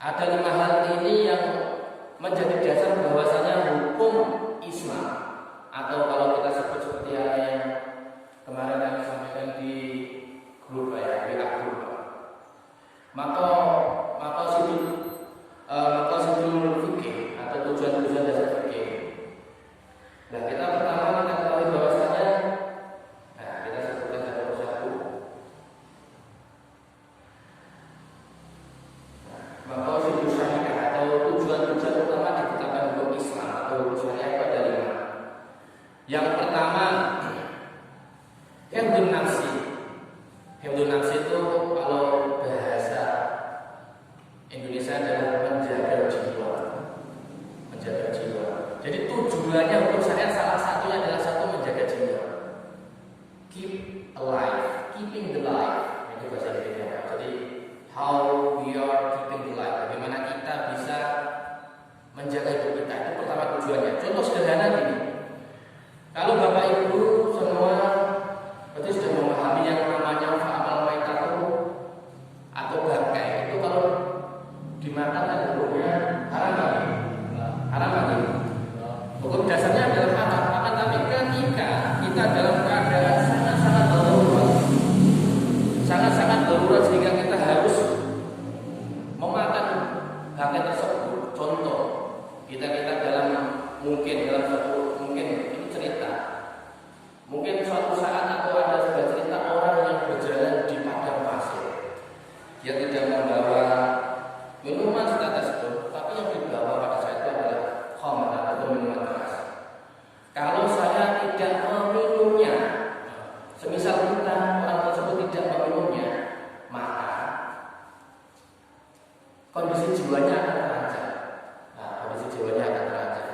Ada Maka maka sudul fikih atau tujuan-tujuan dasar fikih. Nah, kita pertama kita ketahui bahwasanya kita sebutkan satu persatu. Maka sudul syariah atau tujuan-tujuan utama ditetapkan hukum Islam atau hukum syariah itu ada 5. Yang pertama, hifdzun nafsi. Hifdzun nafsi itu kalau bahasa Indonesia adalah menjaga jiwa. Menjaga jiwa. Jadi tujuannya hukum syariat salah satunya adalah menjaga jiwa. Keep alive, keeping the life. Itu bahasa Indonesia. Jadi how we are keeping the life. Bagaimana kita bisa menjaga hidup kita. Itu pertama tujuannya. Contoh sederhana gini. Kalau Bapak Ibu semua berarti sudah memahami yang namanya fa'amal maitatu atau bangkai. Itu kalau dimakan dan hukumnya haram lagi. Haram lagi. Hukum dasarnya adalah haram. Akan tapi ketika kita dalam keadaan sangat-sangat darurat sehingga kita harus memakan bangkai tersebut. Contoh, kita dalam satu mungkin ini cerita. Mungkin suatu saat atau ada sebuah cerita orang yang berjalan di padang pasir. Dia tidak membawa minuman setetes itu, tapi yang dibawa pada saat itu adalah khamr atau minuman keras. Kalau saya tidak meminumnya, semisal kita orang tersebut tidak meminumnya, maka kondisi jiwanya akan terancam. Kondisi jiwanya akan terancam.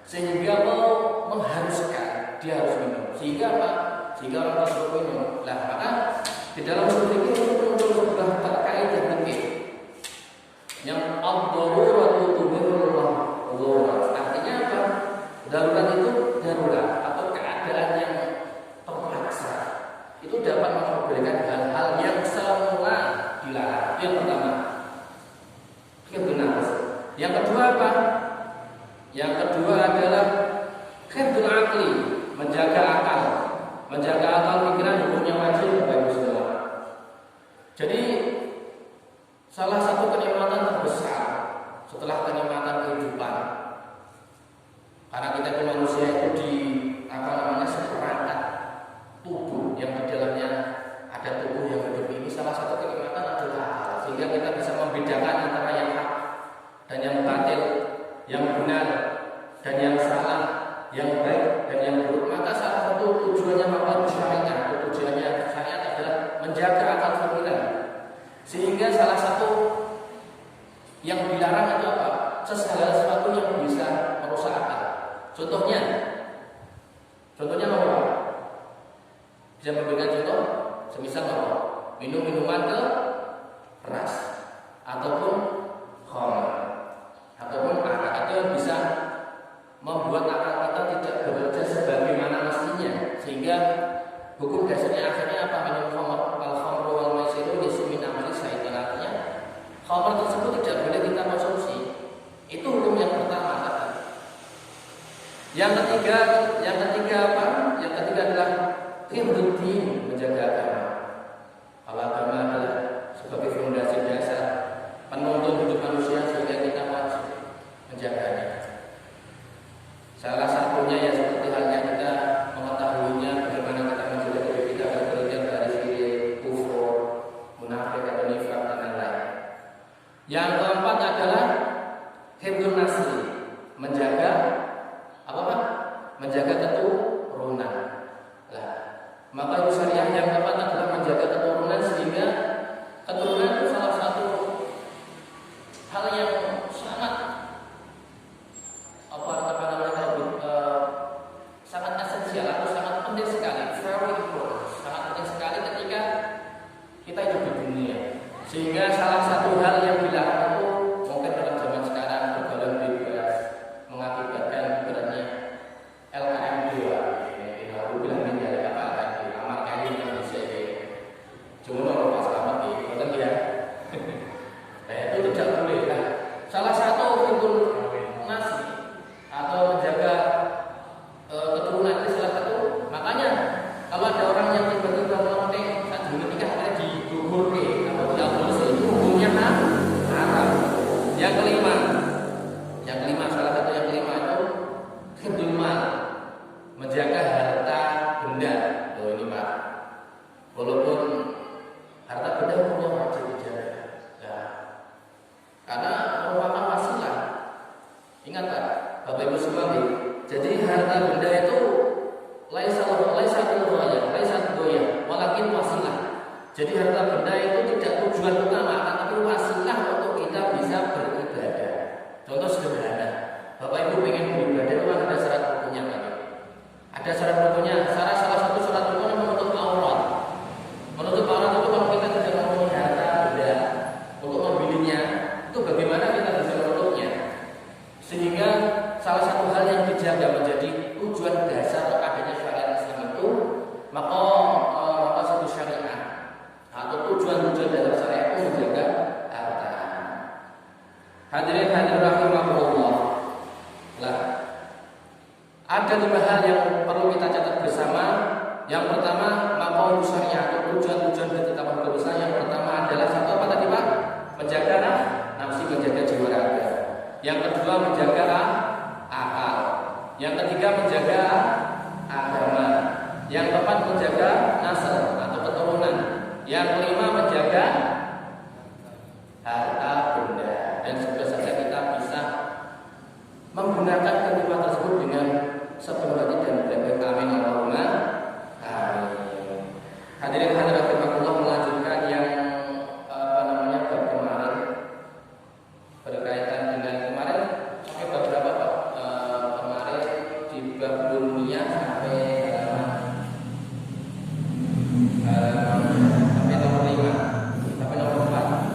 Sehingga mau mengharuskan dia harus minum. Sehingga apa? Sehingga orang tersebut minum. Nah, maka di dalam usul ini muncul sebuah kaidah fikih yang ad-daruratu tubihul mahdzur. Artinya apa? Darurat itu darurat atau keadaan yang terpaksa. Itu dapat memperbolehkan hal-hal yang semula dilarang. Itu yang pertama. Hifdzun nafs. Yang kedua apa? Yang kedua adalah hifdzul aqli, menjaga akal. Menjaga akal pikiran hukumnya wajib bagi semua. Jadi salah satu kenikmatan terbesar setelah kenikmatan kehidupan, karena kita itu manusia itu seperangkat tubuh yang di dalamnya ada tubuh yang hidup ini. Salah satu kenikmatan adalah akal, sehingga kita bisa membedakan antara yang hak dan yang batil, yang benar dan yang salah, yang baik dan yang buruk. Maka salah satu tujuannya syariat atau tujuannya syariat adalah menjaga akal pikiran. Sehingga salah satu yang dilarang itu apa? Segala sesuatu yang bisa merusak akal. Contohnya apa? Bisa memberikan contoh? Semisal apa? Minum minuman keras ataupun khamr ataupun arak, itu yang bisa membuat akal kita tidak bekerja sebagaimana mestinya, sehingga hukum dasarnya akhirnya apa? Minum khamr, al-khamru wal maisiru laysa min amali syaitan. Artinya khamr tersebut tidak boleh kita konsumsi. Itu hukum yang pertama. Yang ketiga apa? Yang ketiga adalah hifdzuddin, menjaga agama. Kalau agama adalah sebagai fondasi dasar penuntun hidup manusia, sehingga kita wajib menjaganya. Salah satunya ya seperti halnya kita mengetahuinya bagaimana kita menjaga diri kita agar terhindar dari siri kufur, munafik atau nifaq dan lain-lain. Yang keempat adalah hifdzun nasli, menjaga apa Pak? Menjaga keturunan. Nah, maka itu syariah yang keempat adalah menjaga keturunan, sehingga keturunan itu salah satu hal yang sangat sangat esensial atau sangat penting sekali, very important, sangat penting sekali ketika kita hidup di dunia. Sehingga salah satu hal yang dilarang itu mungkin dalam zaman sekarang pergaulan bebas mengakibatkan beratnya LKMD. Aku bilang ini ada apa LKMD? Amal kali yang bisa cuma orang pas selamat di betul ya. Nah, itu tidak boleh. Nah, salah satu itu nasi atau menjaga keturunan itu salah satu. Makanya kalau ada orang yang tiba-tiba melontek saat dulu nikah akhirnya digugur atau tidak boleh, itu hukumnya Semanggi. Jadi harta benda itu laisa doya, walakin wasilah. Jadi harta benda itu tidak tujuan utama, tapi wasilah untuk kita bisa beribadah. Contoh sederhana, Bapak Ibu pengen beribadah itu kan ada syarat rukunnya kan? Ada syarat rukunnya. Salah satu syarat rukunnya menutup aurat. Menutup aurat itu kalau kita tidak mempunyai harta benda untuk membelinya, itu bagaimana kita bisa menutupnya? Sehingga salah satu hal yang dijaga menjadi tujuan dasar adanya syariat Islam itu maka satu syariat atau tujuan dasar syariat itu menjaga harta. Hadirin rahimahullah. Lah, ada 5 hal yang perlu kita catat bersama. Yang pertama, maqasid syariat atau tujuan-tujuan ketetapan hukum Islam. Yang pertama adalah satu apa tadi Pak? Menjaga nafsi, menjaga jiwa raga. Yang kedua menjaga akal. Yang ketiga menjaga agama. Yang keempat menjaga nasab atau keturunan. Yang kelima menjaga harta benda. Dan semoga saja kita bisa menggunakan kelima tersebut dengan sepenuh hati dan baik. Amin Allahumma amin. Hadirin hadirat rahimakumullah, melanjutkan yang bab kemarin berkaitan dengan kemarin sampai bab berapa Pak? Kemarin di bab dunia sampai nomor 5 sampai nomor 4.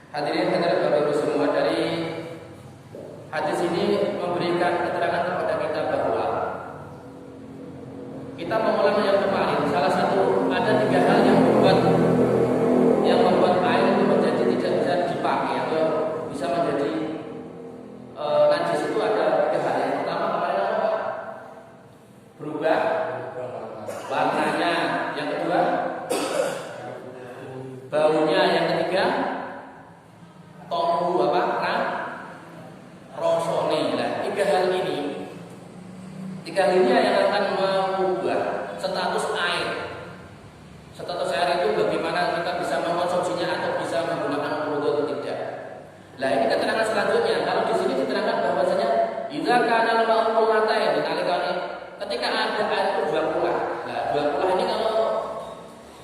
Hadirin hadirat Bapak Ibu semua, dari hadis ini memberikan keterangan kepada kita bahwa kita mengulang yang kemarin, salah satu ada 3 hal yang membuat air itu menjadi tidak bisa dipakai atau bisa menjadi najis. Itu ada 3 hal. Yang pertama kemarin apa? Berubah warnanya. Yang kedua baunya. Yang ketiga tonu rosone. Nah, 3 hal ini yang akan mengubah status air. Status air itu bagaimana kita bisa mengkonsumsinya atau bisa menggunakan wudu atau tidak. Nah, ini keterangan selanjutnya. Kalau di sini diterangkan bahwasanya idza kana al-ma'u qullatayn, ketika ada air itu 2 kulah. Nah, 2 kulah ini kalau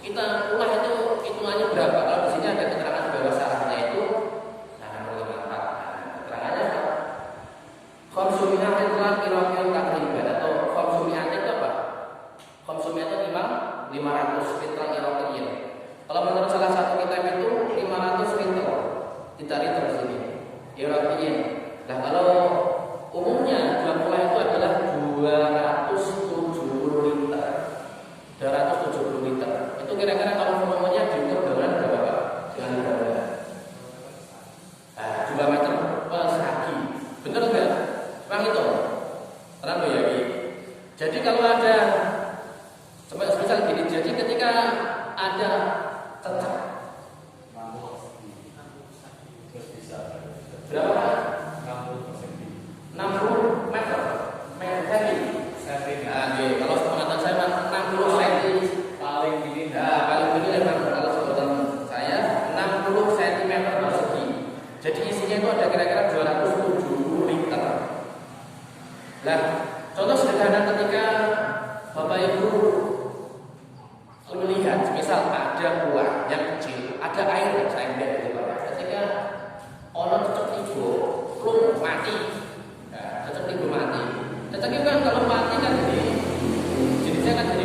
kita kulah itu hitungannya berapa? Kalau di sini ada keterangan bahwa syaratnya itu khamsumi'ah itulah kira-kira takriban, atau khamsumi'ah itu apa? ditarik terus ini. Ya rapiin. Nah kalau umumnya 2 itu adalah 270 liter. 270 liter. Itu kira-kira kalau volumenya diukur dengan berapa Pak? Dengan berapa? Nah, 2 meter persegi. Benar enggak? Bang itu. Terang ya ini. Jadi kalau ada semisal gini, jadi ketika ada cecak berapa? 60 meter. Nah, kalau sepengetahuan saya 60 cm paling tinggi. Nah, paling tinggi memang kalau sepengetahuan saya 60 cm persegi. Jadi isinya itu ada kira-kira 270 liter. Nah, contoh sederhana ketika Bapak Ibu melihat, misal ada buah yang kecil, ada air yang saya lihat di bawah. Ketika orang cocok tiba, plung mati. Nah, cocok tiba mati. Tetapi kan kalau mati kan jenisnya kan jadi